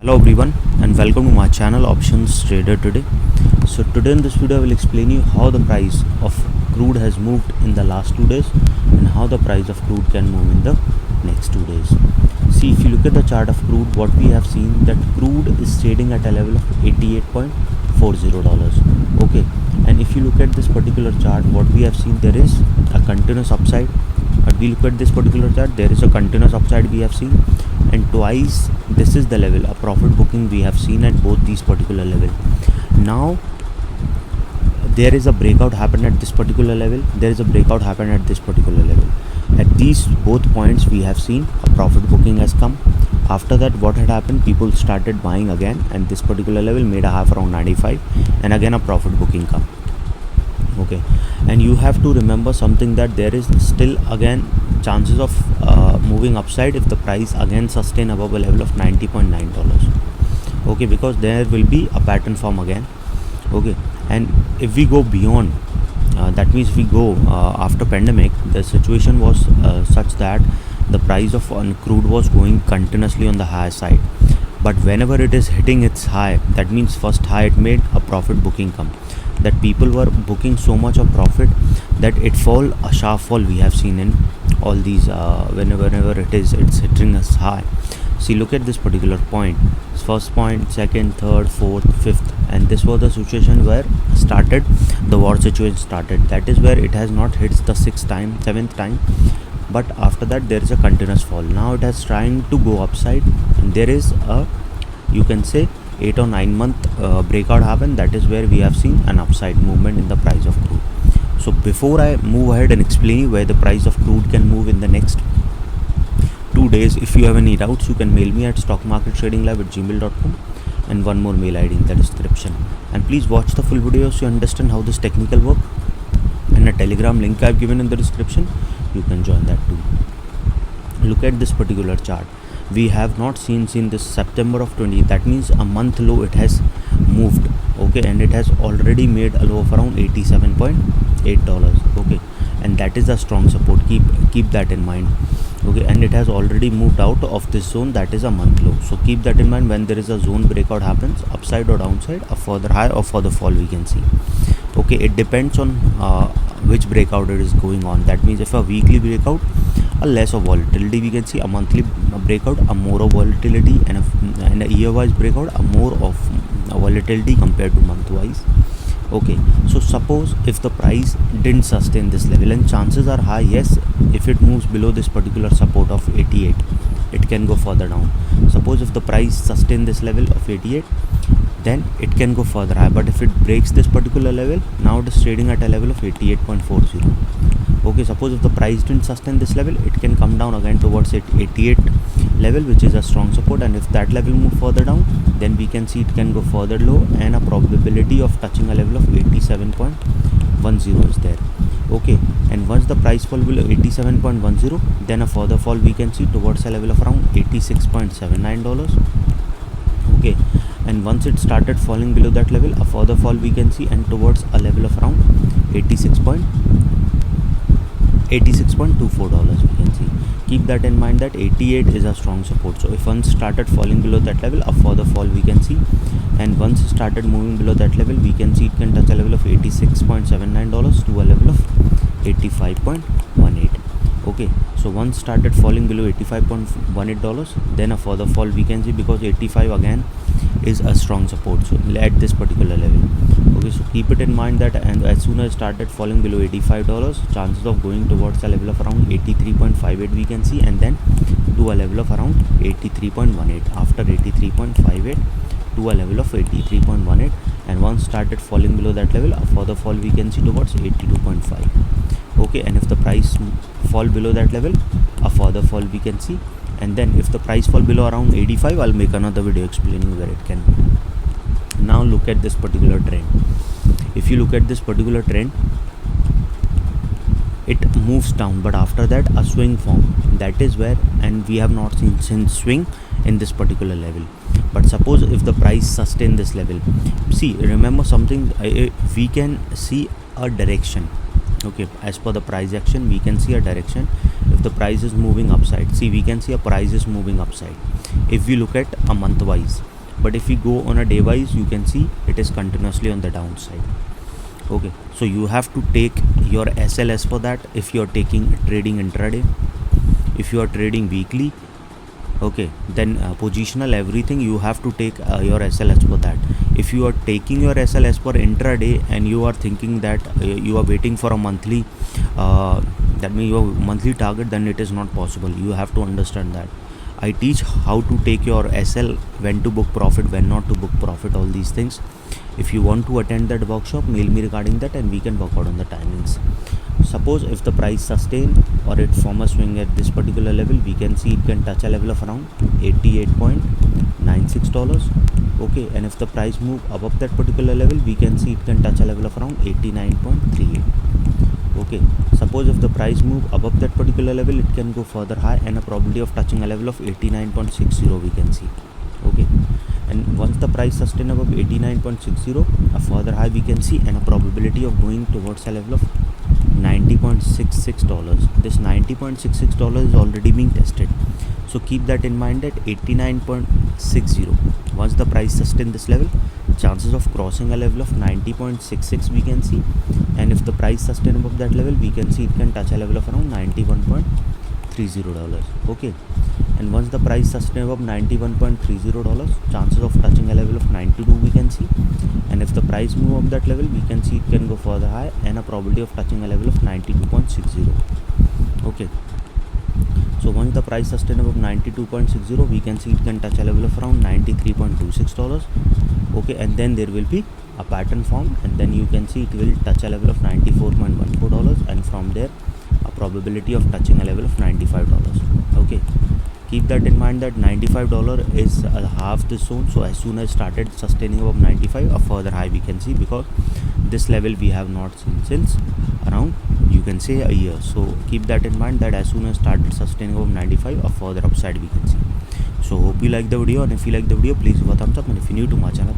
Hello everyone and welcome to my channel Options Trader today. So today in this video I will explain you how the price of crude has moved in the last 2 days and how the price of crude can move in the next 2 days. See, if you look at the chart of crude, what we have seen that crude is trading at a level of $88.40. Okay, and if you look at this particular chart, what we have seen, there is a continuous upside. But we look at this particular chart, there is a continuous upside we have seen, and twice this is the level, a profit booking we have seen at both these particular level. Now there is a breakout happened at this particular level, there is a breakout happened at this particular level. At these both points we have seen a profit booking has come. After that, what had happened, people started buying again, and this particular level made a half around 95, and again a profit booking come. Okay, and you have to remember something, that there is still again chances of moving upside if the price again sustain above a level of $90.9. Okay, because there will be a pattern form again. Okay, and if we go beyond that means we go after pandemic, the situation was such that the price of crude was going continuously on the higher side, but whenever it is hitting its high, that means first high it made a profit booking come, that people were booking so much of profit that it fall, a sharp fall we have seen in all these whenever it's hitting us high. See, look at this particular point, first point, second, third, fourth, fifth, and this was the situation where started the war situation started. That is where it has not hit the seventh time, but after that there is a continuous fall. Now it has trying to go upside, and there is a, you can say, 8 or 9 month breakout happen. That is where we have seen an upside movement in the price of crude. So before I move ahead and explain you where the price of crude can move in the next 2 days, if you have any doubts, you can mail me at stockmarkettradinglive@gmail.com, and one more mail ID in the description. And please watch the full video so you understand how this technical work, and a telegram link I have given in the description, you can join that too. Look at this particular chart. We have not seen this September of 20, that means a month low it has moved. Okay, and it has already made a low of around $87.8. Okay, and that is a strong support, keep that in mind. Okay, and it has already moved out of this zone, that is a month low, so keep that in mind. When there is a zone breakout happens, upside or downside, a further high or further fall we can see. Okay, it depends on which breakout it is going on. That means if a weekly breakout, a less of volatility we can see, a monthly breakout, a more of volatility, and a year wise breakout, a more of volatility compared to month wise. Okay, so suppose if the price didn't sustain this level, and chances are high, yes, if it moves below this particular support of 88, it can go further down. Suppose if the price sustain this level of 88, then it can go further high, but if it breaks this particular level, now it is trading at a level of 88.40. Okay, suppose if the price didn't sustain this level, it can come down again towards 88 level, which is a strong support, and if that level move further down, then we can see it can go further low, and a probability of touching a level of 87.10 is there. Okay, and once the price fall below 87.10, then a further fall we can see towards a level of around $86.79. Okay, and once it started falling below that level, a further fall we can see, and towards a level of around $86.24 we can see. Keep that in mind, that 88 is a strong support. So if once started falling below that level, a further fall we can see, and once it started moving below that level, we can see it can touch a level of $86.79 to a level of 85.18. Okay, so once started falling below $85.18, then a further fall we can see, because 85 again is a strong support, so at this particular level. Okay, so keep it in mind that, and as soon as started falling below $85, chances of going towards a level of around 83.58 we can see, and then to a level of around 83.18. After 83.58 to a level of 83.18, and once started falling below that level, a further fall we can see towards 82.5. Okay, and if the price fall below that level, a further fall we can see, and then if the price fall below around 85, I'll make another video explaining where it can be. Now look at this particular trend. If you look at this particular trend, it moves down, but after that a swing form, that is where, and we have not seen since swing in this particular level. But suppose if the price sustain this level, see, remember something, we can see a direction. Okay, as per the price action we can see a direction. If the price is moving upside, see, we can see a price is moving upside. If we look at a month wise, but if we go on a day wise, you can see it is continuously on the downside. Okay, so you have to take your SLS for that if you are taking trading intraday. If you are trading weekly, okay, then positional everything, you have to take your SLS for that. If you are taking your SLS for intraday and you are thinking that you are waiting for a monthly that means your monthly target, then it is not possible. You have to understand that I teach how to take your SL, when to book profit, when not to book profit, all these things. If you want to attend that workshop, mail me regarding that and we can work out on the timings. Suppose if the price sustain or it form a swing at this particular level, we can see it can touch a level of around $88.96. Okay, and if the price move above that particular level, we can see it can touch a level of around 89.38. okay, suppose if the price move above that particular level, it can go further high and a probability of touching a level of 89.60 we can see. Okay, and once the price sustain above 89.60, a further high we can see and a probability of going towards a level of $90.66. This $90.66 is already being tested, so keep that in mind at 89.60. Once the price sustain this level, chances of crossing a level of 90.66 we can see, and if the price sustain above that level, we can see it can touch a level of around $91.30. okay, and once the price sustain above $91.30, chances of touching a level of 92 we can see, and if the price move up that level, we can see it can go further high and a probability of touching a level of 92.60. okay, so once the price sustain above 92.60, we can see it can touch a level of around $93.26. okay, and then there will be a pattern formed, and then you can see it will touch a level of $94.14, and from there a probability of touching a level of $95. okay, keep that in mind that $95 is half this zone. So as soon as started sustaining above 95, a further high we can see, because this level we have not seen since around, you can say, a year. So keep that in mind that as soon as started sustaining above 95, a further upside we can see. So hope you like the video, and if you like the video, please give a thumbs up, and if you're new to my channel,